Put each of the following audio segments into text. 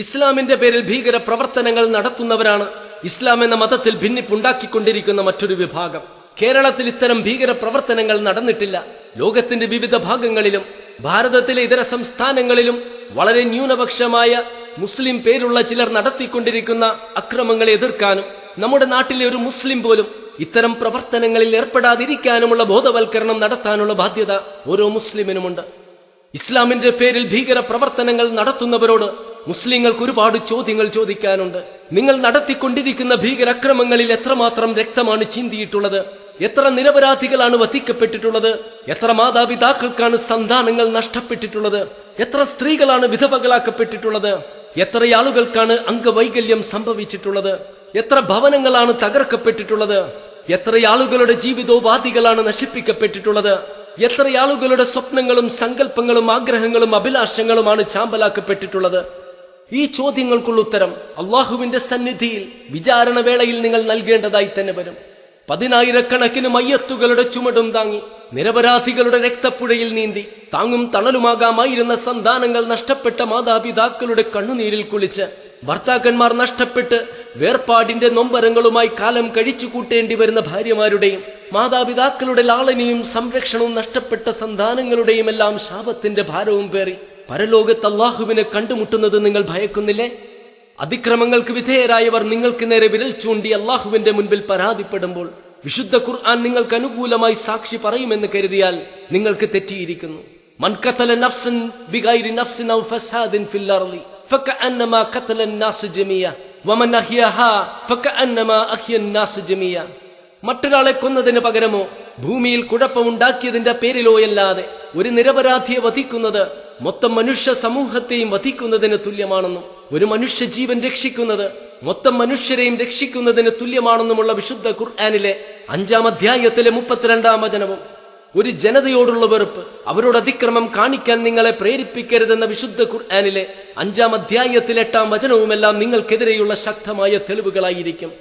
ഇസ്ലാമിന്റെ പേരിൽ ഭീകര പ്രവർത്തനങ്ങൾ നടത്തുന്നവരാണ് ഇസ്ലാം എന്ന മതത്തിൽ ഭിന്നിപ്പുണ്ടാക്കിക്കൊണ്ടിരിക്കുന്ന മറ്റൊരു വിഭാഗം. കേരളത്തിൽ ഇത്തരം ഭീകര പ്രവർത്തനങ്ങൾ നടന്നിട്ടില്ല. ലോകത്തിന്റെ വിവിധ ഭാഗങ്ങളിലും ഭാരതത്തിലെ ഇതര സംസ്ഥാനങ്ങളിലും വളരെ ന്യൂനപക്ഷമായ മുസ്ലിം പേരുള്ള ചിലർ നടത്തിക്കൊണ്ടിരിക്കുന്ന അക്രമങ്ങളെ എതിർക്കാനും നമ്മുടെ നാട്ടിലെ ഒരു മുസ്ലിം പോലും ഇത്തരം പ്രവർത്തനങ്ങളിൽ ഏർപ്പെടാതിരിക്കാനുമുള്ള ബോധവൽക്കരണം നടത്താനുള്ള ബാധ്യത ഓരോ മുസ്ലിമിനുമുണ്ട്. ഇസ്ലാമിന്റെ പേരിൽ ഭീകര പ്രവർത്തനങ്ങൾ നടത്തുന്നവരോട് മുസ്ലിങ്ങൾക്ക് ഒരുപാട് ചോദ്യങ്ങൾ ചോദിക്കാനുണ്ട്. നിങ്ങൾ നടത്തിക്കൊണ്ടിരിക്കുന്ന ഭീകരാക്രമങ്ങളിൽ എത്രമാത്രം രക്തമാണ് ചിന്തിയിട്ടുള്ളത്? എത്ര നിരപരാധികളാണ് വധിക്കപ്പെട്ടിട്ടുള്ളത്? എത്ര മാതാപിതാക്കൾക്കാണ് സന്താനങ്ങൾ നഷ്ടപ്പെട്ടിട്ടുള്ളത്? എത്ര സ്ത്രീകളാണ് വിധവകളാക്കപ്പെട്ടിട്ടുള്ളത്? എത്ര ആളുകൾക്കാണ് അംഗവൈകല്യം സംഭവിച്ചിട്ടുള്ളത്? എത്ര ഭവനങ്ങളാണ് തകർക്കപ്പെട്ടിട്ടുള്ളത്? എത്ര ആളുകളുടെ ജീവിതോപാധികളാണ് നശിപ്പിക്കപ്പെട്ടിട്ടുള്ളത്? എത്ര ആളുകളുടെ സ്വപ്നങ്ങളും സങ്കല്പങ്ങളും ആഗ്രഹങ്ങളും അഭിലാഷങ്ങളുമാണ് ചാമ്പലാക്കപ്പെട്ടിട്ടുള്ളത്? ഈ ചോദ്യങ്ങൾക്കുള്ള ഉത്തരം അള്ളാഹുവിന്റെ സന്നിധിയിൽ വിചാരണവേളയിൽ നിങ്ങൾ നൽകേണ്ടതായി തന്നെ വരും. 10,000-കണക്കിന് മയ്യത്തുകളുടെ ചുമടും താങ്ങി നിരപരാധികളുടെ രക്തപ്പുഴയിൽ നീന്തി താങ്ങും തണലുമാകാമായിരുന്ന സന്താനങ്ങൾ നഷ്ടപ്പെട്ട മാതാപിതാക്കളുടെ കണ്ണുനീരിൽ കുളിച്ച് ഭർത്താക്കന്മാർ നഷ്ടപ്പെട്ട് വേർപാടിന്റെ നൊമ്പരങ്ങളുമായി കാലം കഴിച്ചു കൂട്ടേണ്ടി വരുന്ന ഭാര്യമാരുടെയും മാതാപിതാക്കളുടെ ലാളനയും സംരക്ഷണവും നഷ്ടപ്പെട്ട സന്താനങ്ങളുടെയും എല്ലാം ശാപത്തിന്റെ ഭാരവും പേറി പരലോകത്ത് അള്ളാഹുവിനെ കണ്ടുമുട്ടുന്നത് നിങ്ങൾ ഭയക്കുന്നില്ലേ? അതിക്രമങ്ങൾക്ക് വിധേയരായവർ നിങ്ങൾക്ക് നേരെ വിരൽ ചൂണ്ടി അള്ളാഹുവിന്റെ മുൻപിൽ പരാതിപ്പെടുമ്പോൾ വിശുദ്ധ ഖുർആൻ നിങ്ങൾക്ക് അനുകൂലമായി സാക്ഷി പറയുമെന്ന് കരുതിയാൽ നിങ്ങൾക്ക് തെറ്റിയിരിക്കുന്നു. മൻ ഖതല നഫ്സൻ ബിഗൈരി നഫ്സിൻ ഔ ഫസാദിൻ ഫിൽ അർളി ഫകഅന്നമാ ഖതല അന്നാസ് ജമീഅ വമൻ അഹ്യഹാ ഫകഅന്നമാ അഹ്യ അന്നാസ് ജമീഅ. മറ്റൊരാളെ കൊന്നതിന് പകരമോ ഭൂമിയിൽ കുഴപ്പമുണ്ടാക്കിയതിന്റെ പേരിലോ അല്ലാതെ ഒരു നിരപരാധിയെ വധിക്കുന്നത് മൊത്തം മനുഷ്യ സമൂഹത്തെയും വധിക്കുന്നതിന് തുല്യമാണെന്നും ഒരു മനുഷ്യ ജീവൻ രക്ഷിക്കുന്നത് മൊത്തം മനുഷ്യരെയും രക്ഷിക്കുന്നതിന് തുല്യമാണെന്നുമുള്ള വിശുദ്ധ ഖുർആനിലെ 5-ാം അധ്യായത്തിലെ 32-ാം വചനവും ഒരു ജനതയോടുള്ള വെറുപ്പ്, അവരോട് അതിക്രമം കാണിക്കാൻ നിങ്ങളെ പ്രേരിപ്പിക്കരുതെന്ന വിശുദ്ധ ഖുർആനിലെ 5-ാം അധ്യായത്തിലെ 8-ാം വചനവുമെല്ലാം നിങ്ങൾക്കെതിരെയുള്ള ശക്തമായ തെളിവുകളായിരിക്കും.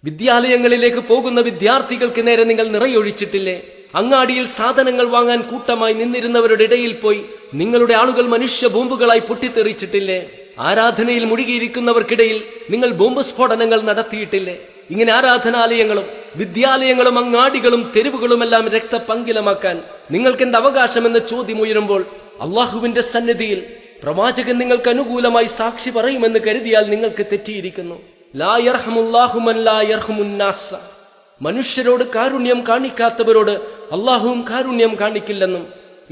വിദ്യാലയങ്ങളിലേക്ക് പോകുന്ന വിദ്യാർത്ഥികൾക്ക് നേരെ നിങ്ങൾ നിറയൊഴിച്ചിട്ടില്ലേ? അങ്ങാടിയിൽ സാധനങ്ങൾ വാങ്ങാൻ കൂട്ടമായി നിന്നിരുന്നവരുടെ ഇടയിൽ പോയി നിങ്ങളുടെ ആളുകൾ മനുഷ്യ ബോംബുകളായി പൊട്ടിത്തെറിച്ചിട്ടില്ലേ? ആരാധനയിൽ മുഴുകിയിരിക്കുന്നവർക്കിടയിൽ നിങ്ങൾ ബോംബ് സ്ഫോടനങ്ങൾ നടത്തിയിട്ടില്ലേ? ഇങ്ങനെ ആരാധനാലയങ്ങളും വിദ്യാലയങ്ങളും അങ്ങാടികളും തെരുവുകളുമെല്ലാം രക്തപങ്കിലമാക്കാൻ നിങ്ങൾക്കെന്ത് അവകാശമെന്ന ചോദ്യം ഉയരുമ്പോൾ അള്ളാഹുവിന്റെ സന്നിധിയിൽ പ്രവാചകൻ നിങ്ങൾക്ക് അനുകൂലമായി സാക്ഷി പറയുമെന്ന് കരുതിയാൽ നിങ്ങൾക്ക് തെറ്റിയിരിക്കുന്നു. ലാ യർഹമുല്ലാഹു മൻ ലാ യർഹമുന്നാസ. മനുഷ്യരോട് കാരുണ്യം കാണിക്കാത്തവരോട് അള്ളാഹുവും കാരുണ്യം കാണിക്കില്ലെന്നും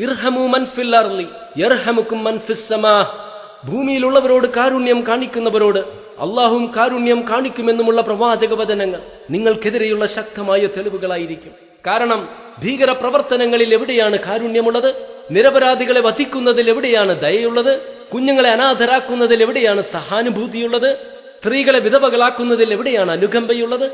ഇർഹമു മൻ ഫിൽ അർളി യർഹമുക്കും മൻ ഫിസ് സമാ. ഭൂമിയിലുള്ളവരോട് കാരുണ്യം കാണിക്കുന്നവരോട് അള്ളാഹുവും കാരുണ്യം കാണിക്കുമെന്നുമുള്ള പ്രവാചക വചനങ്ങൾ നിങ്ങൾക്കെതിരെയുള്ള ശക്തമായ തെളിവുകളായിരിക്കും. കാരണം ഭീകര പ്രവർത്തനങ്ങളിൽ എവിടെയാണ് കാരുണ്യമുള്ളത്? നിരപരാധികളെ വധിക്കുന്നതിൽ എവിടെയാണ് ദയയുള്ളത്? കുഞ്ഞുങ്ങളെ അനാഥരാക്കുന്നതിൽ എവിടെയാണ് സഹാനുഭൂതിയുള്ളത്? സ്ത്രീകളെ വിധവകളാക്കുന്നതിൽ എവിടെയാണ് അനുകമ്പയുള്ളത്?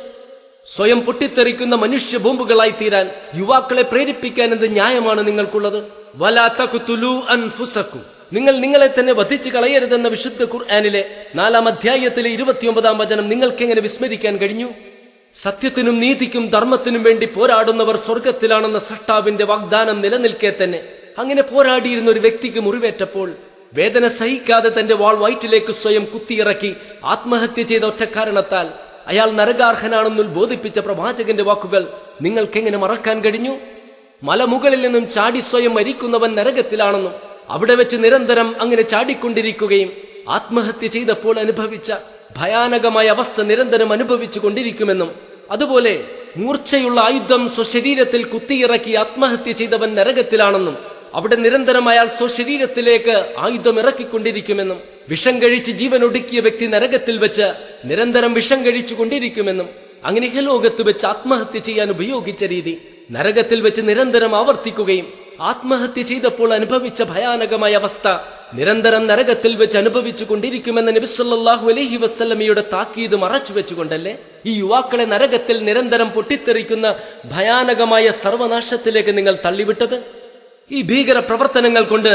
സ്വയം പൊട്ടിത്തെറിക്കുന്ന മനുഷ്യ ബോംബുകളായി തീരാൻ യുവാക്കളെ പ്രേരിപ്പിക്കാൻ എന്ത് ന്യായമാണ് നിങ്ങൾക്കുള്ളത്? വലാ തഖ്തുലൂ അൻഫുസക്കും. നിങ്ങൾ നിങ്ങളെ തന്നെ വധിച്ചു കളയരുതെന്ന വിശുദ്ധ ഖുർആനിലെ 4-ാം അധ്യായത്തിലെ 29-ാം വചനം നിങ്ങൾക്കെങ്ങനെ വിസ്മരിക്കാൻ കഴിഞ്ഞു? സത്യത്തിനും നീതിക്കും ധർമ്മത്തിനും വേണ്ടി പോരാടുന്നവർ സ്വർഗത്തിലാണെന്ന സൃഷ്ടാവിന്റെ വാഗ്ദാനം നിലനിൽക്കെ തന്നെ അങ്ങനെ പോരാടിയിരുന്ന ഒരു വ്യക്തിക്ക് മുറിവേറ്റപ്പോൾ വേദന സഹിക്കാതെ തന്റെ വാൾ വയറ്റിലേക്ക് സ്വയം കുത്തിയിറക്കി ആത്മഹത്യ ചെയ്ത ഒറ്റ കാരണത്താൽ അയാൾ നരകാർഹനാണെന്ന് ബോധിപ്പിച്ച പ്രവാചകന്റെ വാക്കുകൾ നിങ്ങൾക്കെങ്ങനെ മറക്കാൻ കഴിഞ്ഞു? മലമുകളിൽ നിന്നും ചാടി സ്വയം മരിക്കുന്നവൻ നരകത്തിലാണെന്നും അവിടെ വെച്ച് നിരന്തരം അങ്ങനെ ചാടിക്കൊണ്ടിരിക്കുകയും ആത്മഹത്യ ചെയ്തപ്പോൾ അനുഭവിച്ച ഭയാനകമായ അവസ്ഥ നിരന്തരം അനുഭവിച്ചു കൊണ്ടിരിക്കുമെന്നും അതുപോലെ മൂർച്ചയുള്ള ആയുധം സ്വശരീരത്തിൽ കുത്തിയിറക്കി ആത്മഹത്യ ചെയ്തവൻ നരകത്തിലാണെന്നും അവിടെ നിരന്തരം അയാൾ സ്വശരീരത്തിലേക്ക് ആയുധം ഇറക്കിക്കൊണ്ടിരിക്കുമെന്നും വിഷം കഴിച്ച് ജീവൻ ഒടുക്കിയ വ്യക്തി നരകത്തിൽ വെച്ച് നിരന്തരം വിഷം കഴിച്ചു കൊണ്ടിരിക്കുമെന്നും അങ്ങനെ ഇഹലോകത്ത് വെച്ച് ആത്മഹത്യ ചെയ്യാൻ ഉപയോഗിച്ച രീതി നരകത്തിൽ വെച്ച് നിരന്തരം ആവർത്തിക്കുകയും ആത്മഹത്യ ചെയ്തപ്പോൾ അനുഭവിച്ച ഭയാനകമായ അവസ്ഥ നിരന്തരം നരകത്തിൽ വെച്ച് അനുഭവിച്ചു കൊണ്ടിരിക്കുമെന്ന നബി സല്ലല്ലാഹു അലൈഹി വസല്ലമയുടെ താക്കീത് മറച്ചു വെച്ചുകൊണ്ടല്ലേ ഈ യുവാക്കളെ നരകത്തിൽ നിരന്തരം പൊട്ടിത്തെറിക്കുന്ന ഭയാനകമായ സർവനാശത്തിലേക്ക് നിങ്ങൾ തള്ളിവിട്ടത്? ഈ ഭീകര പ്രവർത്തനങ്ങൾ കൊണ്ട്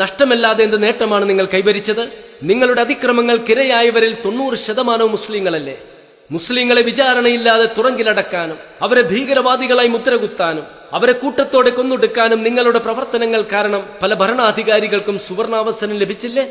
നഷ്ടമല്ലാതെ എന്ത് നേട്ടമാണ് നിങ്ങൾ കൈവരിച്ചത്? നിങ്ങളുടെ അതിക്രമങ്ങൾക്കിരയായവരിൽ 90% മുസ്ലിങ്ങളല്ലേ? മുസ്ലിങ്ങളെ വിചാരണയില്ലാതെ തുറങ്കിലടക്കാനും അവരെ ഭീകരവാദികളായി മുദ്രകുത്താനും അവരെ കൂട്ടത്തോടെ കൊന്നൊടുക്കാനും നിങ്ങളുടെ പ്രവർത്തനങ്ങൾ കാരണം പല ഭരണാധികാരികൾക്കും സുവർണാവസരം ലഭിച്ചില്ലേ?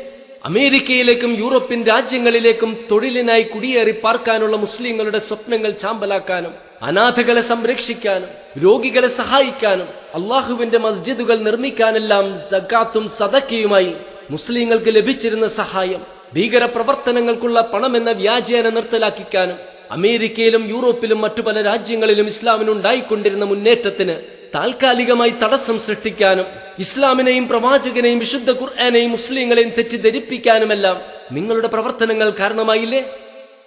അമേരിക്കയിലേക്കും യൂറോപ്യൻ രാജ്യങ്ങളിലേക്കും തൊഴിലിനായി കുടിയേറി പാർക്കാനുള്ള മുസ്ലിങ്ങളുടെ സ്വപ്നങ്ങൾ ചാമ്പലാക്കാനും അനാഥകളെ സംരക്ഷിക്കാനും രോഗികളെ സഹായിക്കാനും അള്ളാഹുവിന്റെ മസ്ജിദുകൾ നിർമ്മിക്കാനെല്ലാം സകാത്തും സദക്കയുമായി മുസ്ലിങ്ങൾക്ക് ലഭിച്ചിരുന്ന സഹായം ഭീകര പ്രവർത്തനങ്ങൾക്കുള്ള പണമെന്ന വ്യാജേന നിർത്തലാക്കിക്കാനും അമേരിക്കയിലും യൂറോപ്പിലും മറ്റു പല രാജ്യങ്ങളിലും ഇസ്ലാമിനുണ്ടായിക്കൊണ്ടിരുന്ന മുന്നേറ്റത്തിന് താൽക്കാലികമായി തടസ്സം സൃഷ്ടിക്കാനും ഇസ്ലാമിനെയും പ്രവാചകനെയും വിശുദ്ധ ഖുർആനെയും മുസ്ലിങ്ങളെയും തെറ്റിദ്ധരിപ്പിക്കാനുമെല്ലാം നിങ്ങളുടെ പ്രവർത്തനങ്ങൾ കാരണമായില്ലേ?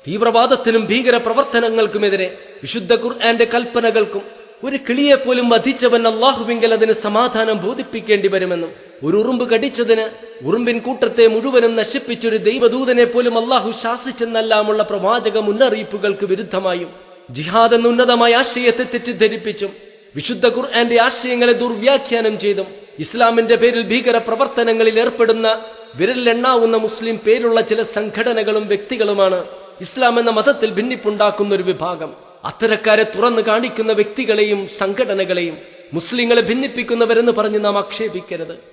തീവ്രവാദത്തിനും ഭീകര പ്രവർത്തനങ്ങൾക്കുമെതിരെ വിശുദ്ധ ഖുർആന്റെ കൽപ്പനകൾക്കും ഒരു കിളിയെപ്പോലും വധിച്ചവൻ അള്ളാഹുവിങ്കൽ അതിന് സമാധാനം ബോധിപ്പിക്കേണ്ടി വരുമെന്നും ഒരു ഉറുമ്പ് കടിച്ചതിന് ഉറുമ്പിൻ കൂട്ടത്തെ മുഴുവനും നശിപ്പിച്ചൊരു ദൈവദൂതനെ പോലും അള്ളാഹു ശാസിച്ചെന്നെല്ലാമുള്ള പ്രവാചക മുന്നറിയിപ്പുകൾക്ക് വിരുദ്ധമായും ജിഹാദ് എന്ന ഉന്നതമായ ആശയത്തെ തെറ്റിദ്ധരിപ്പിച്ചും വിശുദ്ധ ഖുർആന്റെ ആശയങ്ങളെ ദുർവ്യാഖ്യാനം ചെയ്തും ഇസ്ലാമിന്റെ പേരിൽ ഭീകര പ്രവർത്തനങ്ങളിൽ ഏർപ്പെടുന്ന വിരലിലെണ്ണാവുന്ന മുസ്ലിം പേരുള്ള ചില സംഘടനകളും വ്യക്തികളുമാണ് ഇസ്ലാം എന്ന മതത്തിൽ ഭിന്നിപ്പുണ്ടാക്കുന്ന ഒരു വിഭാഗം. അത്തരക്കാരെ തുറന്നു കാണിക്കുന്ന വ്യക്തികളെയും സംഘടനകളെയും മുസ്ലിങ്ങളെ ഭിന്നിപ്പിക്കുന്നവരെന്ന് പറഞ്ഞ് നാം ആക്ഷേപിക്കരുത്.